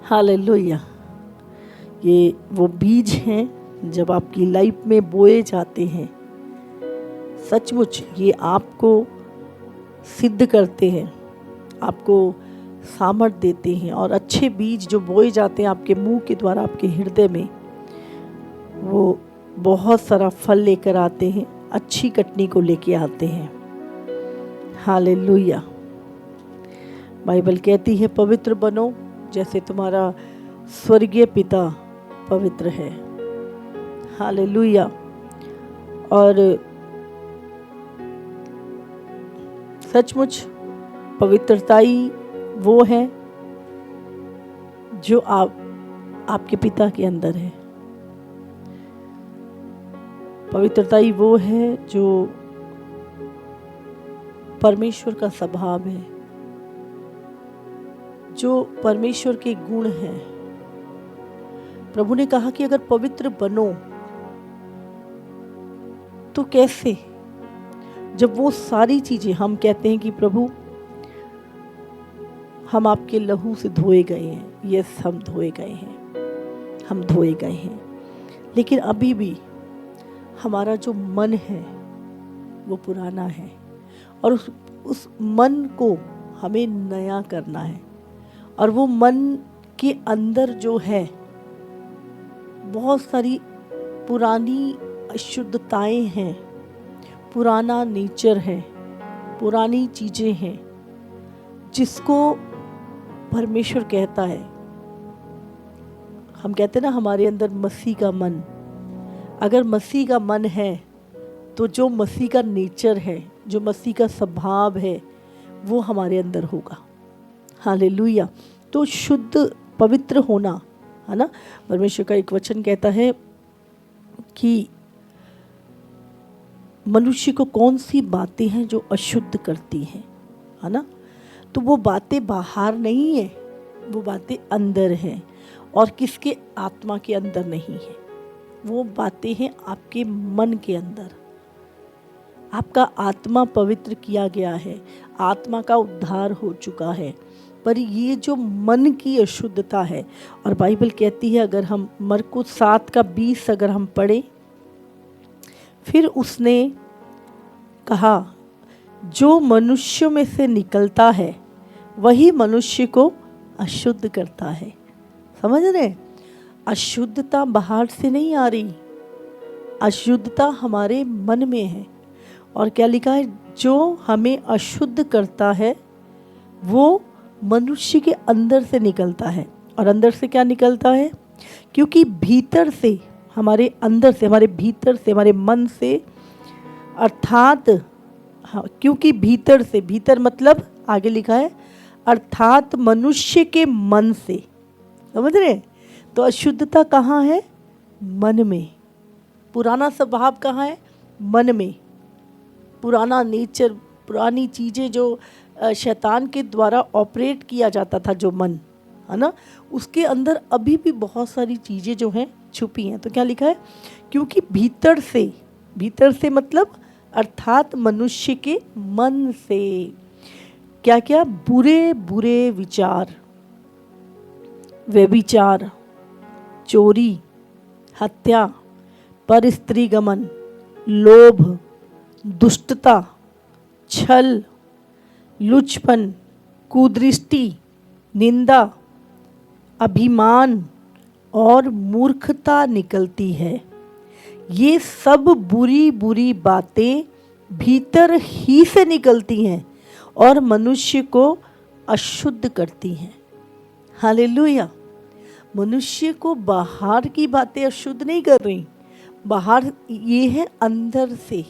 Hallelujah. ये वो बीज हैं जब आपकी लाइफ में बोए जाते हैं, सचमुच ये आपको सिद्ध करते हैं, आपको सामर्थ देते हैं। और अच्छे बीज जो बोए जाते हैं आपके मुंह के द्वारा, आपके हृदय में, वो बहुत सारा फल लेकर आते हैं, अच्छी कटनी को लेके आते हैं। हालेलुया। बाइबल कहती है पवित्र बनो जैसे तुम्हारा स्वर्गीय पिता पवित्र है। हालेलुया। और सचमुच पवित्रताई वो है जो आपके पिता के अंदर है। पवित्रताई वो है जो परमेश्वर का स्वभाव है, जो परमेश्वर के गुण हैं। प्रभु ने कहा कि अगर पवित्र बनो तो कैसे, जब वो सारी चीजें हम कहते हैं कि प्रभु हम आपके लहू से धोए गए हैं। यस, हम धोए गए हैं, हम धोए गए हैं, लेकिन अभी भी हमारा जो मन है वो पुराना है और उस मन को हमें नया करना है। और वो मन के अंदर जो है बहुत सारी पुरानी अशुद्धताएं हैं, पुराना नेचर है, पुरानी चीजें हैं, जिसको परमेश्वर कहता है। हम कहते हैं ना हमारे अंदर मसीह का मन। अगर मसीह का मन है तो जो मसीह का नेचर है, जो मसीह का स्वभाव है, वो हमारे अंदर होगा। हालेलुया। तो शुद्ध पवित्र होना है ना। परमेश्वर का एक वचन कहता है कि मनुष्य को कौन सी बातें हैं जो अशुद्ध करती हैं, है ना। तो वो बातें बाहर नहीं है, वो बातें अंदर हैं। और किसके? आत्मा के अंदर नहीं है, वो बातें हैं आपके मन के अंदर। आपका आत्मा पवित्र किया गया है, आत्मा का उद्धार हो चुका है, पर ये जो मन की अशुद्धता है। और बाइबल कहती है, अगर हम मरकुस 7:20 अगर हम पढ़ें, फिर उसने कहा जो मनुष्य में से निकलता है वही मनुष्य को अशुद्ध करता है। समझ रहे? अशुद्धता बाहर से नहीं आ रही, अशुद्धता हमारे मन में है। और क्या लिखा है? जो हमें अशुद्ध करता है वो मनुष्य के अंदर से निकलता है। और अंदर से क्या निकलता है? क्योंकि भीतर से, हमारे अंदर से, हमारे भीतर से, हमारे मन से, अर्थात क्योंकि भीतर से, भीतर मतलब आगे लिखा है अर्थात मनुष्य के मन से। समझ रहे? तो अशुद्धता कहाँ है? मन में। पुराना स्वभाव कहाँ है? मन में। पुराना नेचर, पुरानी चीज़ें जो शैतान के द्वारा ऑपरेट किया जाता था, जो मन है ना, उसके अंदर अभी भी बहुत सारी चीज़ें जो हैं छुपी हैं। तो क्या लिखा है? क्योंकि भीतर से, भीतर से मतलब अर्थात मनुष्य के मन से क्या क्या? बुरे बुरे विचार, व्यभिचार, चोरी, हत्या, परस्त्रीगमन, लोभ, दुष्टता, छल, लुचपन, कुदृष्टि, निंदा, अभिमान और मूर्खता निकलती है। ये सब बुरी बुरी बातें भीतर ही से निकलती हैं और मनुष्य को अशुद्ध करती हैं। हालेलुया। मनुष्य को बाहर की बातें अशुद्ध नहीं कर रही, बाहर ये है अंदर से।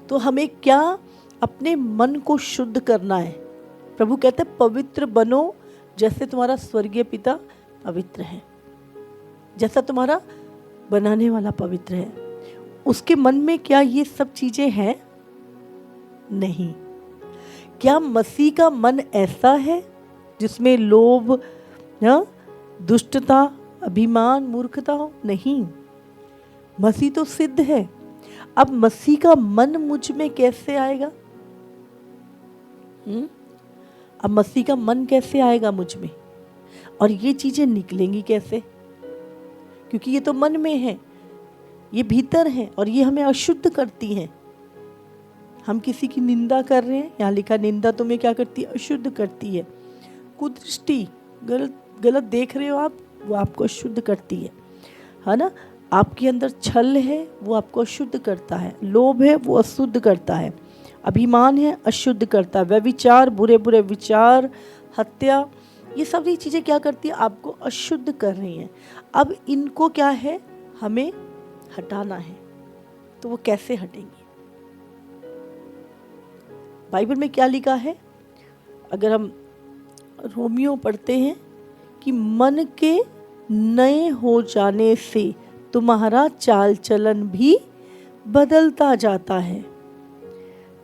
तो हमें क्या? अपने मन को शुद्ध करना है। प्रभु कहते हैं पवित्र बनो जैसे तुम्हारा स्वर्गीय पिता पवित्र है, जैसा तुम्हारा बनाने वाला पवित्र है। उसके मन में क्या ये सब चीजें हैं? नहीं। क्या मसीह का मन ऐसा है जिसमें लोभ, दुष्टता, अभिमान, मूर्खता हो? नहीं। मसीह तो सिद्ध है। अब मसीह का मन मुझ में कैसे आएगा? अब मसीह का मन कैसे आएगा मुझ में? और ये चीजें निकलेंगी कैसे? क्योंकि ये तो मन में है, ये भीतर है और ये हमें अशुद्ध करती हैं। हम किसी की निंदा कर रहे हैं, यहाँ लिखा निंदा तुम्हें क्या करती है? अशुद्ध करती है। कुदृष्टि, गलत गलत देख रहे हो आप, वो आपको अशुद्ध करती है ना। आपके अंदर छल है, वो आपको अशुद्ध करता है। लोभ है, वो अशुद्ध करता है। अभिमान है, अशुद्ध करता है। व्यभिचार, बुरे बुरे विचार, हत्या, ये सभी चीज़ें क्या करती है? आपको अशुद्ध कर रही हैं। अब इनको क्या है? हमें हटाना है। तो वो कैसे हटेंगी? बाइबल में क्या लिखा है? अगर हम रोमियो पढ़ते हैं कि मन के नए हो जाने से तुम्हारा चाल चलन भी बदलता जाता है।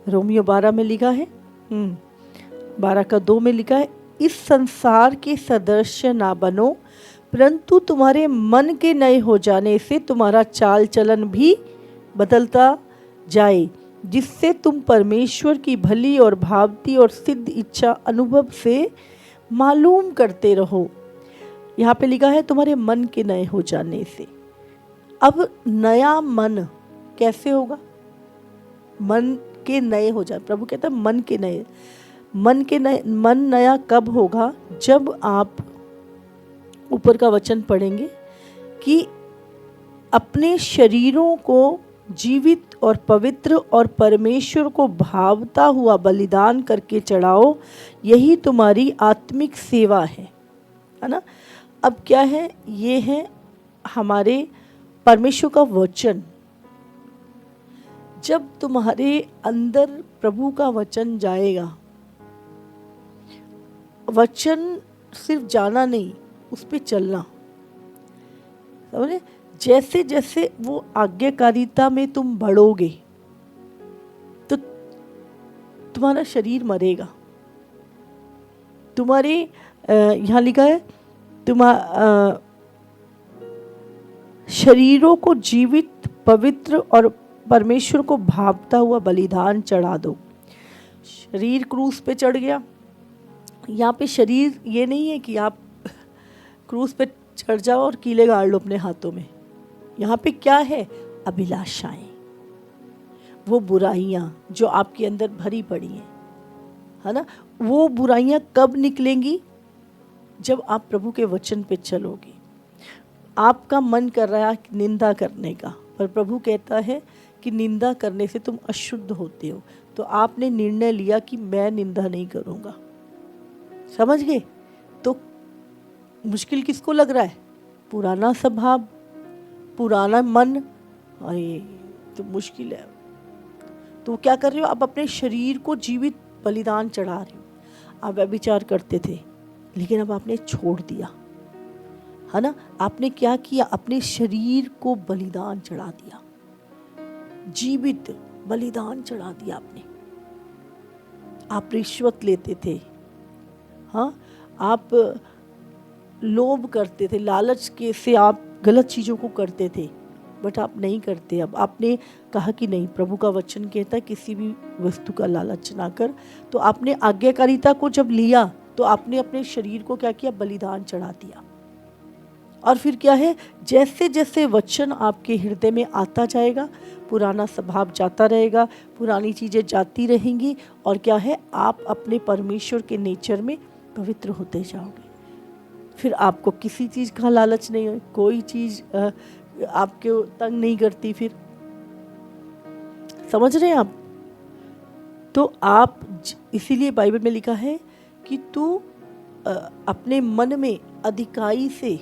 रोमियो 12 में लिखा है, 12:2 में लिखा है, इस संसार के सदस्य ना बनो, परंतु तुम्हारे मन के नए हो जाने से तुम्हारा चाल चलन भी बदलता जाए, जिससे तुम परमेश्वर की भली और भावती और सिद्ध इच्छा अनुभव से मालूम करते रहो। यहाँ पे लिखा है तुम्हारे मन के नए हो जाने से। अब नया मन कैसे होगा? मन के नए हो जाए, प्रभु कहता है मन के नए। मन नया कब होगा? जब आप ऊपर का वचन पढ़ेंगे कि अपने शरीरों को जीवित और पवित्र और परमेश्वर को भावता हुआ बलिदान करके चढ़ाओ, यही तुम्हारी आत्मिक सेवा है ना। अब क्या है? ये है हमारे परमेश्वर का वचन। जब तुम्हारे अंदर प्रभु का वचन जाएगा, वचन सिर्फ जाना नहीं, उस पे चलना, समझे? जैसे जैसे वो आज्ञाकारिता में तुम बढ़ोगे तो तुम्हारा शरीर मरेगा। तुम्हारे यहाँ लिखा है शरीरों को जीवित, पवित्र और परमेश्वर को भावता हुआ बलिदान चढ़ा दो। शरीर क्रूस पे चढ़ गया। यहाँ पे शरीर ये नहीं है कि आप क्रूस पे चढ़ जाओ और कीले गाड़ लो अपने हाथों में। यहाँ पे क्या है? अभिलाषाएं, वो बुराइयां जो आपके अंदर भरी पड़ी हैं, है ना। वो बुराइयां कब निकलेंगी? जब आप प्रभु के वचन पे चलोगे। आपका मन कर रहा है निंदा करने का, पर प्रभु कहता है कि निंदा करने से तुम अशुद्ध होते हो। तो आपने निर्णय लिया कि मैं निंदा नहीं करूँगा, समझ गए? तो मुश्किल किसको लग रहा है? पुराना स्वभाव, पुराना मन, अरे तो मुश्किल है। तो क्या कर रहे हो? आप अपने शरीर को जीवित बलिदान चढ़ा रहे हो। आप व्यभिचार करते थे, लेकिन अब आपने छोड़ दिया, है ना। आपने क्या किया? अपने शरीर को बलिदान चढ़ा दिया, जीवित बलिदान चढ़ा दिया आपने। आप रिश्वत लेते थे, हाँ, आप लोभ करते थे, लालच के से आप गलत चीज़ों को करते थे, बट आप नहीं करते। अब आपने कहा कि नहीं, प्रभु का वचन कहता है किसी भी वस्तु का लालच ना कर। तो आपने आज्ञाकारिता को जब लिया तो आपने अपने शरीर को क्या किया? बलिदान चढ़ा दिया। और फिर क्या है? जैसे जैसे वचन आपके हृदय में आता जाएगा, पुराना स्वभाव जाता रहेगा, पुरानी चीज़ें जाती रहेंगी, और क्या है? आप अपने परमेश्वर के नेचर में पवित्र होते जाओगे। फिर आपको किसी चीज़ का लालच नहीं है, कोई चीज़ आपके तंग नहीं करती। फिर समझ रहे हैं आप? तो आप इसीलिए बाइबल में लिखा है कि तू अपने मन में अधिकाई से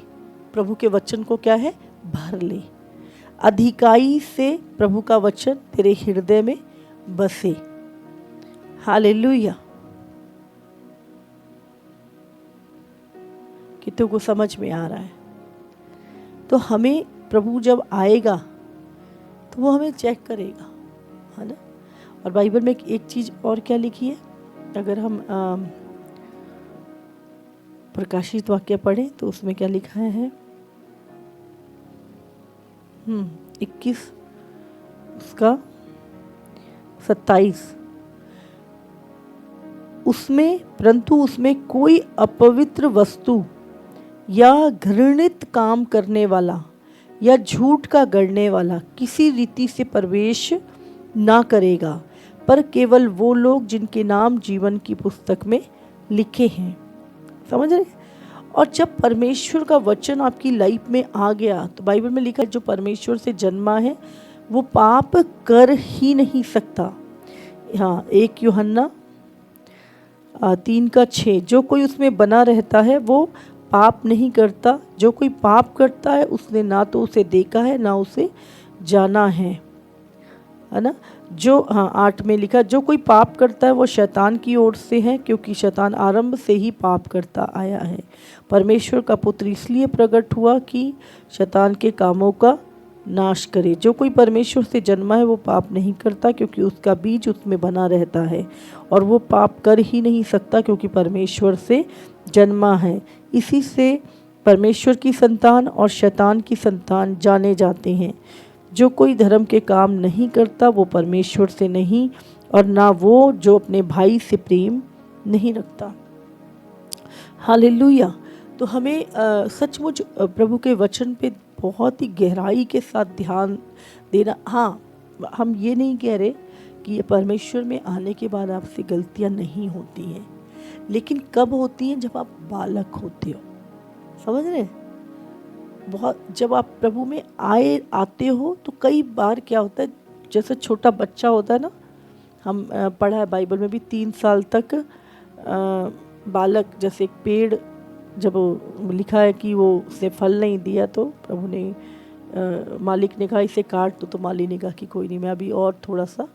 प्रभु के वचन को क्या है? भर ले। अधिकाई से प्रभु का वचन तेरे हृदय में बसे। हालेलुया। कितनों को समझ में आ रहा है? तो हमें प्रभु जब आएगा तो वो हमें चेक करेगा, है ना। और बाइबल में एक चीज़ और क्या लिखी है? अगर हम प्रकाशित वाक्य पढ़ें तो उसमें क्या लिखा है? 21 उसका 27, उसमें परंतु उसमें कोई अपवित्र वस्तु या घृणित काम करने वाला या झूठ का गढ़ने वाला किसी रीति से प्रवेश ना करेगा, पर केवल वो लोग जिनके नाम जीवन की पुस्तक में लिखे हैं। समझ रहे? और जब परमेश्वर का वचन आपकी लाइफ में आ गया तो बाइबल में लिखा है जो परमेश्वर से जन्मा है वो पाप कर ही नहीं सकता। हाँ, 1 यूहन्ना 3:6, जो कोई उसमें बना रहता है वो पाप नहीं करता, जो कोई पाप करता है उसने ना तो उसे देखा है ना उसे जाना है ना। जो 8 में लिखा, जो कोई पाप करता है वो शैतान की ओर से है, क्योंकि शैतान आरंभ से ही पाप करता आया है। परमेश्वर का पुत्र इसलिए प्रकट हुआ कि शैतान के कामों का नाश करे। जो कोई परमेश्वर से जन्मा है वो पाप नहीं करता, क्योंकि उसका बीज उसमें बना रहता है, और वो पाप कर ही नहीं सकता क्योंकि परमेश्वर से जन्मा है। इसी से परमेश्वर की संतान और शैतान की संतान जाने जाते हैं। जो कोई धर्म के काम नहीं करता वो परमेश्वर से नहीं, और ना वो जो अपने भाई से प्रेम नहीं रखता। हालेलुया। तो हमें सचमुच प्रभु के वचन पे बहुत ही गहराई के साथ ध्यान देना। हाँ, हम ये नहीं कह रहे कि परमेश्वर में आने के बाद आपसे गलतियां नहीं होती हैं, लेकिन कब होती हैं? जब आप बालक होते हो। समझ रहे? बहुत जब आप प्रभु में आते हो तो कई बार क्या होता है, जैसे छोटा बच्चा होता है ना, हम पढ़ा है बाइबल में भी 3 साल तक बालक जैसे एक पेड़, जब लिखा है कि वो उसने फल नहीं दिया तो प्रभु ने मालिक ने कहा इसे काट दो, तो माली ने कहा कि कोई नहीं, मैं अभी और थोड़ा सा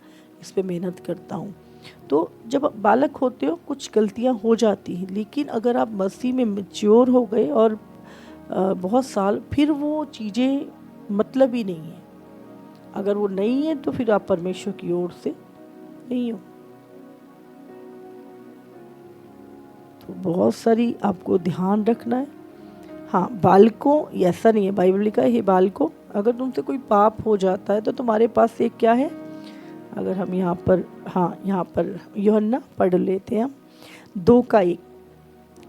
इस पे मेहनत करता हूँ। तो जब आप बालक होते हो कुछ गलतियाँ हो जाती हैं, लेकिन अगर आप मसीह में मैच्योर हो गए और बहुत साल, फिर वो चीज़ें मतलब ही नहीं है। अगर वो नहीं है तो फिर आप परमेश्वर की ओर से नहीं हो। तो बहुत सारी आपको ध्यान रखना है। हाँ, बालकों, ऐसा नहीं है, बाइबल लिखा है हे बालकों, अगर तुमसे कोई पाप हो जाता है तो तुम्हारे पास एक क्या है, अगर हम यहाँ पर, हाँ यहाँ पर यूहन्ना पढ़ लेते हैं हम 2:1,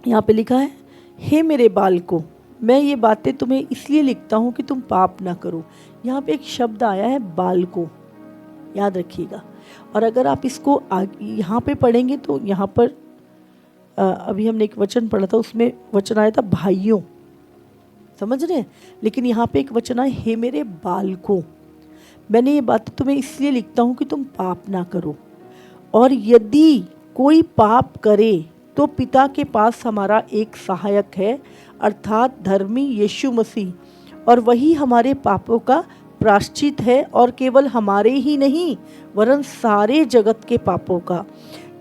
यहाँ पे लिखा है हे मेरे बालकों, मैं ये बातें तुम्हें इसलिए लिखता हूँ कि तुम पाप ना करो। यहाँ पे एक शब्द आया है बालकों, याद रखिएगा। और अगर आप इसको यहाँ पे पढ़ेंगे तो यहाँ पर अभी हमने एक वचन पढ़ा था, उसमें वचन आया था भाइयों, समझ रहे हैं, लेकिन यहाँ पे एक वचन आया हे मेरे बालकों, मैंने ये बात तुम्हें इसलिए लिखता हूँ कि तुम पाप ना करो। और यदि कोई पाप करे तो पिता के पास हमारा एक सहायक है, अर्थात धर्मी यीशु मसीह, और वही हमारे पापों का प्रायश्चित है, और केवल हमारे ही नहीं वरन सारे जगत के पापों का।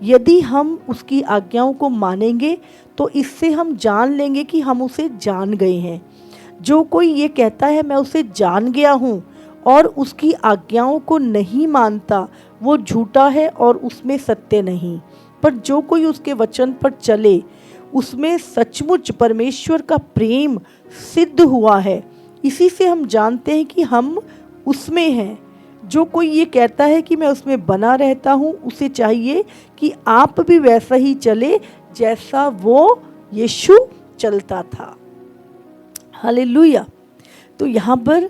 यदि हम उसकी आज्ञाओं को मानेंगे तो इससे हम जान लेंगे कि हम उसे जान गए हैं। जो कोई ये कहता है मैं उसे जान गया हूँ और उसकी आज्ञाओं को नहीं मानता वो झूठा है और उसमें सत्य नहीं। पर जो कोई उसके वचन पर चले उसमें सचमुच परमेश्वर का प्रेम सिद्ध हुआ है। इसी से हम जानते हैं कि हम उसमें हैं। जो कोई ये कहता है कि मैं उसमें बना रहता हूँ उसे चाहिए कि आप भी वैसा ही चले जैसा वो यीशु चलता था। हालेलुया। तो यहाँ पर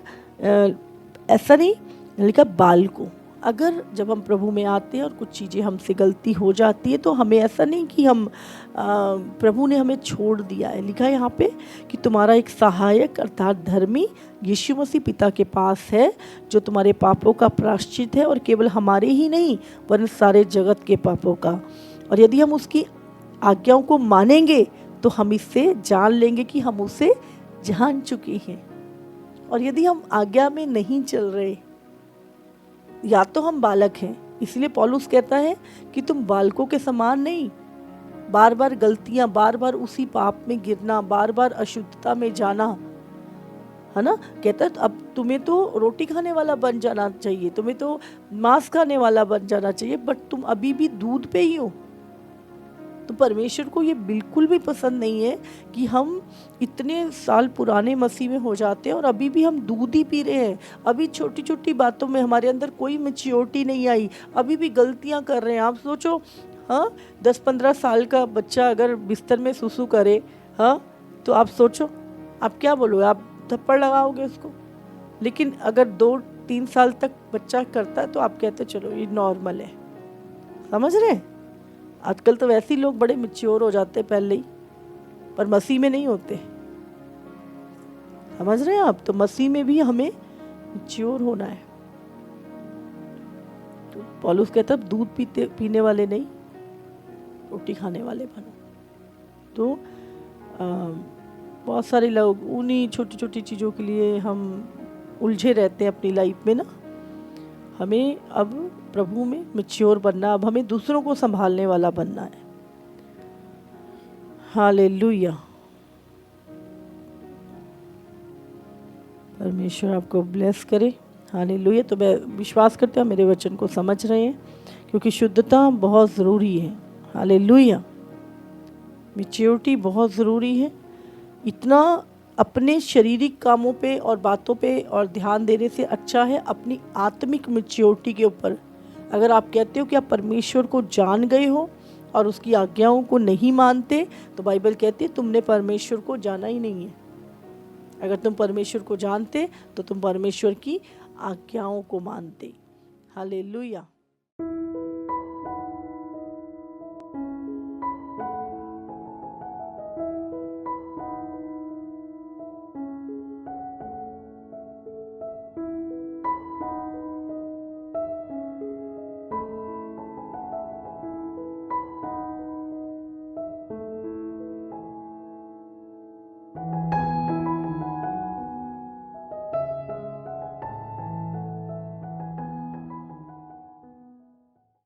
ऐसा नहीं लिखा बालकों, अगर जब हम प्रभु में आते हैं और कुछ चीज़ें हमसे गलती हो जाती है तो हमें ऐसा नहीं कि हम प्रभु ने हमें छोड़ दिया है। लिखा है यहाँ पे कि तुम्हारा एक सहायक अर्थात धर्मी यीशु मसीह पिता के पास है, जो तुम्हारे पापों का प्रायश्चित है, और केवल हमारे ही नहीं वरन सारे जगत के पापों का। और यदि हम उसकी आज्ञाओं को मानेंगे तो हम इससे जान लेंगे कि हम उसे जान चुके हैं। और यदि हम आज्ञा में नहीं चल रहे, या तो हम बालक हैं, इसलिए पौलुस कहता है कि तुम बालकों के समान नहीं, बार बार गलतियां, बार बार उसी पाप में गिरना, बार बार अशुद्धता में जाना, है ना। कहता है अब तुम्हें तो रोटी खाने वाला बन जाना चाहिए, तुम्हें तो मांस खाने वाला बन जाना चाहिए, बट तुम अभी भी दूध पे ही हो। तो परमेश्वर को ये बिल्कुल भी पसंद नहीं है कि हम इतने साल पुराने मसीह में हो जाते हैं और अभी भी हम दूध ही पी रहे हैं। अभी छोटी छोटी बातों में हमारे अंदर कोई मैच्योरिटी नहीं आई, अभी भी गलतियां कर रहे हैं। आप सोचो, हाँ, 10-15 साल का बच्चा अगर बिस्तर में सुसु करे, हाँ, तो आप सोचो आप क्या बोलोगे? आप थप्पड़ लगाओगे उसको। लेकिन अगर 2-3 साल तक बच्चा करता है तो आप कहते चलो ये नॉर्मल है। समझ रहे हैं? आजकल तो वैसे ही लोग बड़े मैच्योर हो जाते हैं पहले ही, पर मसीह में नहीं होते। समझ रहे हैं आप? तो मसीह में भी हमें मैच्योर होना है। तो पौलुस कहता है दूध पीने वाले नहीं, रोटी खाने वाले बनो। तो बहुत सारे लोग उन्हीं छोटी छोटी चीज़ों के लिए हम उलझे रहते हैं अपनी लाइफ में ना। हमें अब प्रभु में मैच्योर बनना, अब हमें दूसरों को संभालने वाला बनना है। हालेलुया। परमेश्वर आपको ब्लेस करे। हालेलुया। तो मैं विश्वास करती हूँ मेरे वचन को समझ रहे हैं, क्योंकि शुद्धता बहुत ज़रूरी है। हालेलुया। मैच्योरिटी बहुत ज़रूरी है। इतना अपने शारीरिक कामों पे और बातों पे और ध्यान देने से अच्छा है अपनी आत्मिक मैच्योरिटी के ऊपर। अगर आप कहते हो कि आप परमेश्वर को जान गए हो और उसकी आज्ञाओं को नहीं मानते, तो बाइबल कहती है तुमने परमेश्वर को जाना ही नहीं है। अगर तुम परमेश्वर को जानते तो तुम परमेश्वर की आज्ञाओं को मानते। हालेलुया।